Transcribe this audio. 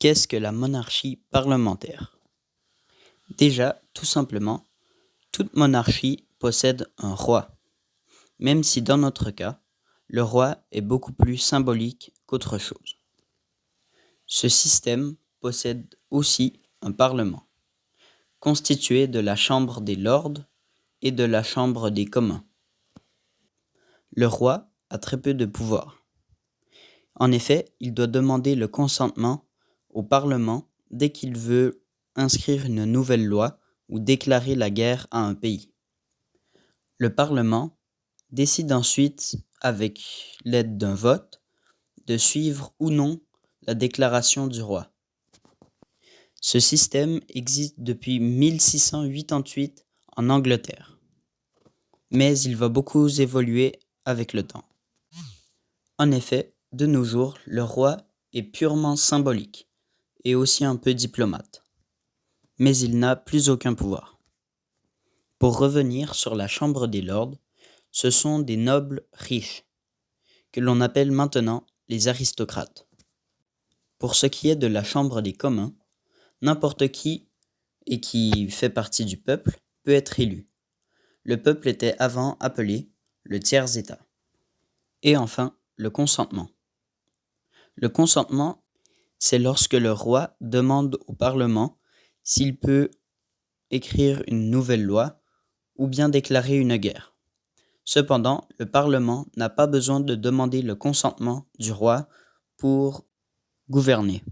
Qu'est-ce que la monarchie parlementaire? Déjà, tout simplement, toute monarchie possède un roi, même si dans notre cas, le roi est beaucoup plus symbolique qu'autre chose. Ce système possède aussi un parlement, constitué de la Chambre des Lords et de la Chambre des Communs. Le roi a très peu de pouvoir. En effet, il doit demander le consentement au Parlement dès qu'il veut inscrire une nouvelle loi ou déclarer la guerre à un pays. Le Parlement décide ensuite, avec l'aide d'un vote, de suivre ou non la déclaration du roi. Ce système existe depuis 1688 en Angleterre, mais il va beaucoup évoluer avec le temps. En effet, de nos jours, le roi est purement symbolique et aussi un peu diplomate, mais il n'a plus aucun pouvoir. Pour revenir sur la Chambre des Lords, ce sont des nobles riches, que l'on appelle maintenant les aristocrates. Pour ce qui est de la Chambre des communs, n'importe qui et qui fait partie du peuple peut être élu. Le peuple était avant appelé le tiers-état. Et enfin, le consentement. Le consentement, c'est lorsque le roi demande au Parlement s'il peut écrire une nouvelle loi ou bien déclarer une guerre. Cependant, le Parlement n'a pas besoin de demander le consentement du roi pour gouverner.